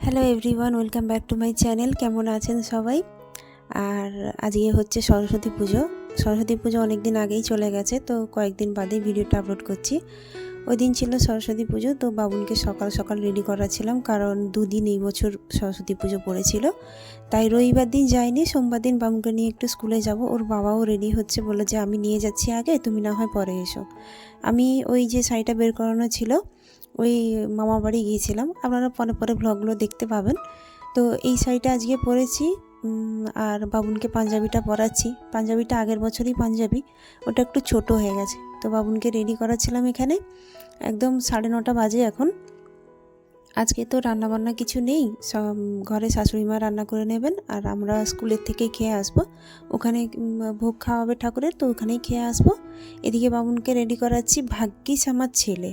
Hello everyone, welcome back to my channel. কেমন আছেন সবাই? আর আজকে হচ্ছে সরস্বতী পুজো। সরস্বতী পুজো অনেক দিন আগেই চলে গেছে, তো কয়েকদিন বাদেই ভিডিওটা আপলোড করছি। ওই দিন ছিল সরস্বতী পুজো, তো বাবুনকে সকাল সকাল রেডি করাছিলাম, কারণ দুদিন এই বছর সরস্বতী পুজো পড়েছিল। তাই রবিবার দিন যাইনি, সোমবার দিন বাবুনকে নিয়ে একটু স্কুলে যাব। ওর বাবাও রেডি হচ্ছে, বললো যে আমি নিয়ে যাচ্ছি আগে, তুমি না হয় পরে এসো। আমি ওই যে শাড়িটা বের করানো ছিল, ওই মামা বাড়ি গিয়েছিলাম, আপনারা পরে পরে ব্লগগুলো দেখতে পাবেন। তো এই শাড়িটা আজকে পরেছি, আর বাবুনকে পাঞ্জাবিটা পরাচ্ছি। পাঞ্জাবিটা আগের বছরই পাঞ্জাবি, ওটা একটু ছোট হয়ে গেছে। তো বাবুনকে রেডি করাচ্ছিলাম এখানে। একদম 9:30 বাজে এখন। আজকে তো রান্নাবান্না কিছু নেই, সব ঘরে শাশুড়ি মা রান্না করে নেবেন, আর আমরা স্কুলের থেকেই খেয়ে আসবো। ওখানে ভোগ খাওয়াবে ঠাকুরের, তো ওখানেই খেয়ে আসবো। এদিকে বাবুনকে রেডি করাচ্ছি। ভাগ্যিস আমার ছেলে,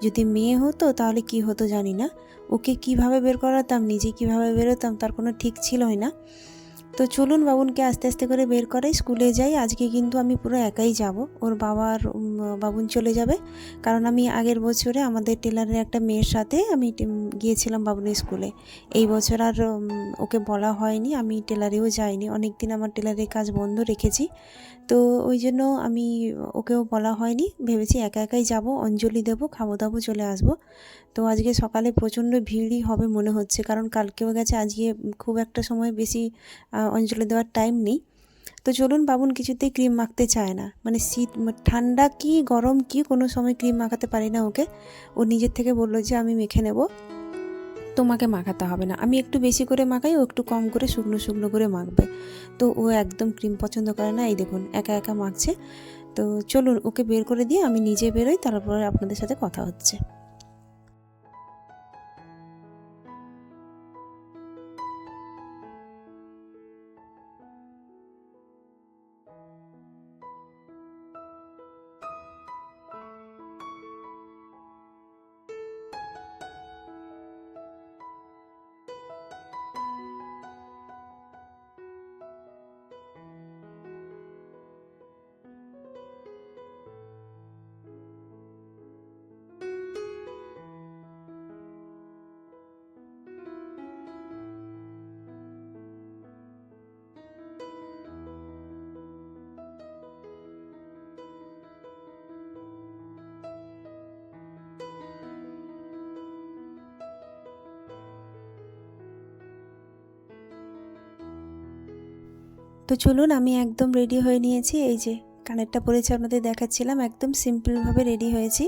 যদি মেয়ে হতো তাহলে কি হতো জানি না। ওকে কিভাবে বের করাতাম, নিজে কিভাবে বেরোতাম, তার কোনো ঠিক ছিলই না। তো চলুন বাবুনকে আস্তে আস্তে করে বের করাই, স্কুলে যাই। আজকে কিন্তু আমি পুরো একাই যাব, ওর বাবার বাবুন চলে যাবে। কারণ আমি আগের বছরে আমাদের টেলারের একটা মেয়ের সাথে আমি গিয়েছিলাম বাবুনের স্কুলে। এই বছর আর ওকে বলা হয়নি, আমি টেলারেও যাইনি। অনেক দিন আমার টেলারের কাজ বন্ধ রেখেছি, তো ওই জন্য আমি ওকেও বলা হয়নি। ভেবেছি একা একাই যাব, অঞ্জলি দেবো, খাবো দাবো, চলে আসবো। তো আজকে সকালে প্রচণ্ড ভিড়ই হবে মনে হচ্ছে, কারণ কালকেও গেছে, আজকে খুব একটা সময় বেশি অঞ্জলি দেওয়ার টাইম নেই। তো চলুন, বাবুন কিছুতেই ক্রিম মাখতে চায় না, মানে শীত ঠান্ডা কি গরম কি কোনো সময় ক্রিম মাখাতে পারি না ওকে। ও নিজের থেকে বললো যে আমি মেখে নেব, তোমাকে মাখাতে হবে না। আমি একটু বেশি করে মাখাই, ও একটু কম করে শুকনো শুকনো করে মাখবে। তো ও একদম ক্রিম পছন্দ করে না। এই দেখুন একা একা মাখছে। তো চলুন ওকে বের করে দিয়ে আমি নিজে বেরোই, তারপরে আপনাদের সাথে কথা হচ্ছে। তো চলুন, আমি একদম রেডি হয়ে নিয়েছি। এই যে কানেরটা পরেছি, আপনাদের দেখাচ্ছিলাম। একদম সিম্পলভাবে রেডি হয়েছি,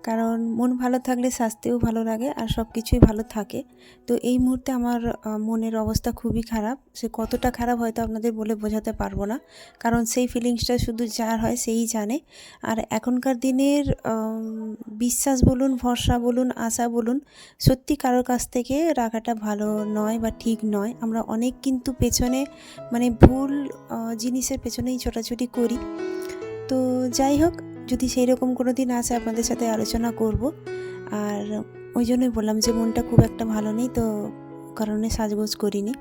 কারণ মন ভালো থাকলে স্বাস্থ্যও ভালো লাগে আর সব কিছুই ভালো থাকে। তো এই মুহূর্তে আমার মনের অবস্থা খুবই খারাপ। সে কতটা খারাপ হয়তো আপনাদের বলে বোঝাতে পারবো না, কারণ সেই ফিলিংসটা শুধু যার হয় সেই জানে। আর এখনকার দিনের বিশ্বাস বলুন, ভরসা বলুন, আশা বলুন, সত্যি কারোর কাছ থেকে রাখাটা ভালো নয় বা ঠিক নয়। আমরা অনেক কিন্তু পেছনে, মানে ভুল জিনিসের পেছনেই ছোটাছুটি করি। তো যাই হোক, যদি সেই রকম কোনো দিন আসে আপনাদের সাথে আলোচনা করব। আর ওই জন্যই বললাম যে মনটা খুব একটা ভালো নেই, তো কারণে সাজগোজ করিনি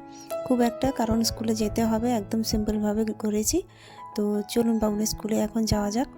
খুব একটা, কারণ স্কুলে যেতে হবে। একদম সিম্পলভাবে করেছি। তো চলুন বাবুনের স্কুলে এখন যাওয়া যাক।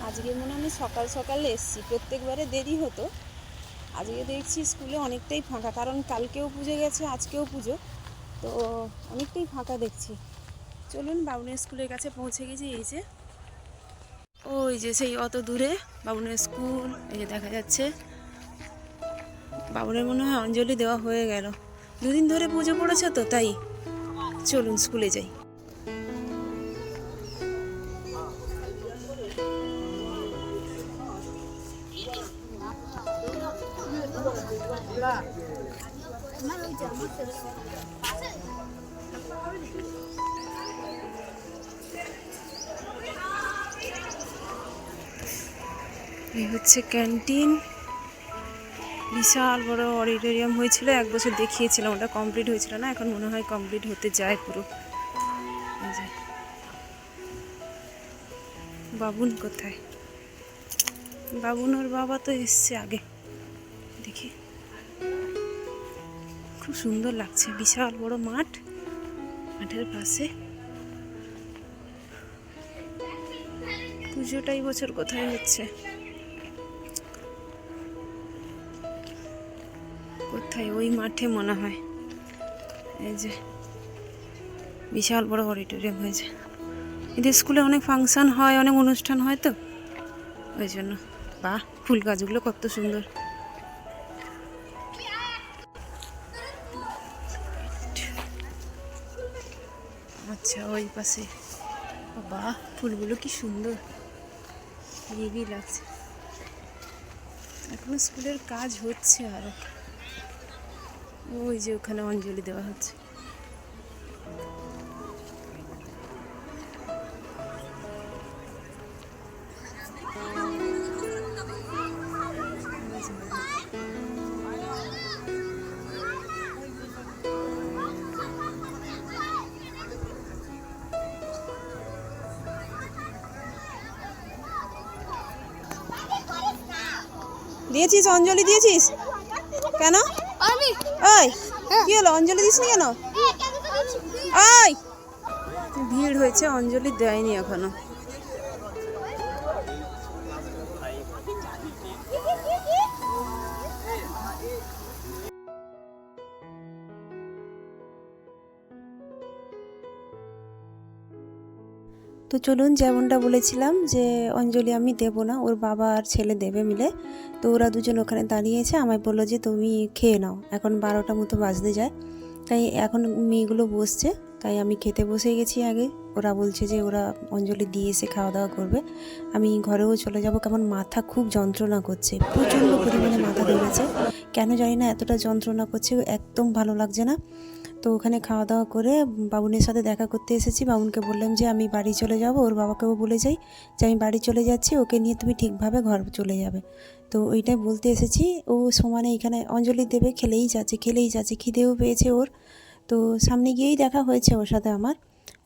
আজকে মনে আমি সকাল সকাল এসেছি, প্রত্যেকবারে দেরি হতো। আজকে দেখছি স্কুলে অনেকটাই ফাঁকা, কারণ কালকেও পুজো গেছে, আজকেও পুজো, তো অনেকটাই ফাঁকা দেখছি। চলুন বাবুনের স্কুলের কাছে পৌঁছে গেছি। এই যে ওই যে সেই অত দূরে বাবুনের স্কুল, এই যে দেখা যাচ্ছে। বাবুনের মনে হয় অঞ্জলি দেওয়া হয়ে গেল। দুদিন ধরে পুজো পড়েছে তো, তাই চলুন স্কুলে যাই। এই হচ্ছে ক্যান্টিন। বিশাল বড় অডিটোরিয়াম হয়েছিল, এক বছর দেখিয়েছিলাম, ওটা কমপ্লিট হয়েছিল না, এখন মনে হয় কমপ্লিট হতে যায় পুরো। বাবুন কোথায়? বাবুন ওর বাবা তো এসছে আগে, দেখি খুব সুন্দর লাগছে। বিশাল বড় মাঠ, মাঠের পাশে পুজোটাই বছর কোথায় হচ্ছে, কোথায়? ওই মাঠে মনে হয়। এই যে বিশাল বড় অডিটোরিয়াম হয়েছে। এদের স্কুলে অনেক ফাংশন হয়, অনেক অনুষ্ঠান হয় তো ওই জন্য। বাহ, ফুল গাছগুলো কত সুন্দর। আচ্ছা, ওই পাশে বাহ, ফুলগুলো কি সুন্দর, হেভি লাগছে। এখনো স্কুলের কাজ হচ্ছে আরো। ওই যে ওখানে অঞ্জলি দেওয়া হচ্ছে। দিয়েছিস অঞ্জলি? দিয়েছিস কেন? ওই কি হলো, অঞ্জলি দিসনি কেন? ওই ভিড় হয়েছে, অঞ্জলি দেয়নি এখনো। তো চলুন, যেমনটা বলেছিলাম যে অঞ্জলি আমি দেব না, ওর বাবা আর ছেলে দেবে মিলে। তো ওরা দুজন ওখানে দাঁড়িয়েছে, আমায় বললো যে তুমি খেয়ে নাও, এখন 12টা মতো বাজতে যায়। তাই এখন মেয়েগুলো বসছে, তাই আমি খেতে বসে গেছি আগে। ওরা বলছে যে ওরা অঞ্জলি দিয়ে এসে খাওয়া দাওয়া করবে, আমি ঘরেও চলে যাব। কেমন মাথা খুব যন্ত্রণা করছে, প্রচণ্ড পরিমাণে মাথা ধরেছে, কেন জানি না এতটা যন্ত্রণা করছে, একদম ভালো লাগছে না। তো ওখানে খাওয়া দাওয়া করে বাবুনের সাথে দেখা করতে এসেছি। বাবুনকে বললাম যে আমি বাড়ি চলে যাব, ওর বাবাকেও বলে যাই যে আমি বাড়ি চলে যাচ্ছি, ওকে নিয়ে তুমি ঠিকভাবে ঘর চলে যাবে। তো ওইটাই বলতে এসেছি। ও সমানে এখানে অঞ্জলি দেবে, খেলেই যাচ্ছে, খিদেও পেয়েছে ওর। তো সামনে গিয়েই দেখা হয়েছে ওর সাথে আমার।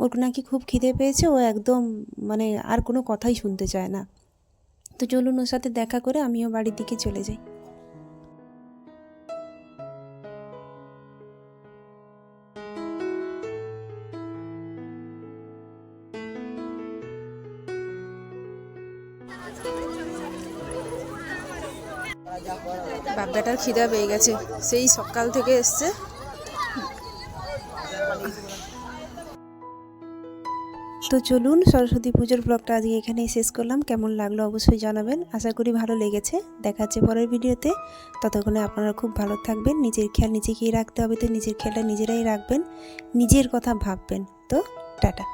ওর নাকি খুব খিদে পেয়েছে, ও একদম মানে আর কোনো কথাই শুনতে চায় না। তো চলুন ওর সাথে দেখা করে আমিও বাড়ির দিকে চলে যাই। বাপ বেটার খিদা পেয়ে গেছে, সেই সকাল থেকে এসছে। তো চলুন, সরস্বতী পুজোর ব্লগটা আজকে এখানেই শেষ করলাম। কেমন লাগলো অবশ্যই জানাবেন, আশা করি ভালো লেগেছে। দেখা হচ্ছে পরের ভিডিওতে, ততক্ষণে আপনারা খুব ভালো থাকবেন। নিজের খেয়াল নিজেকেই রাখতে হবে, তো নিজের খেয়ালটা নিজেরাই রাখবেন, নিজের কথা ভাববেন। তো টাটা।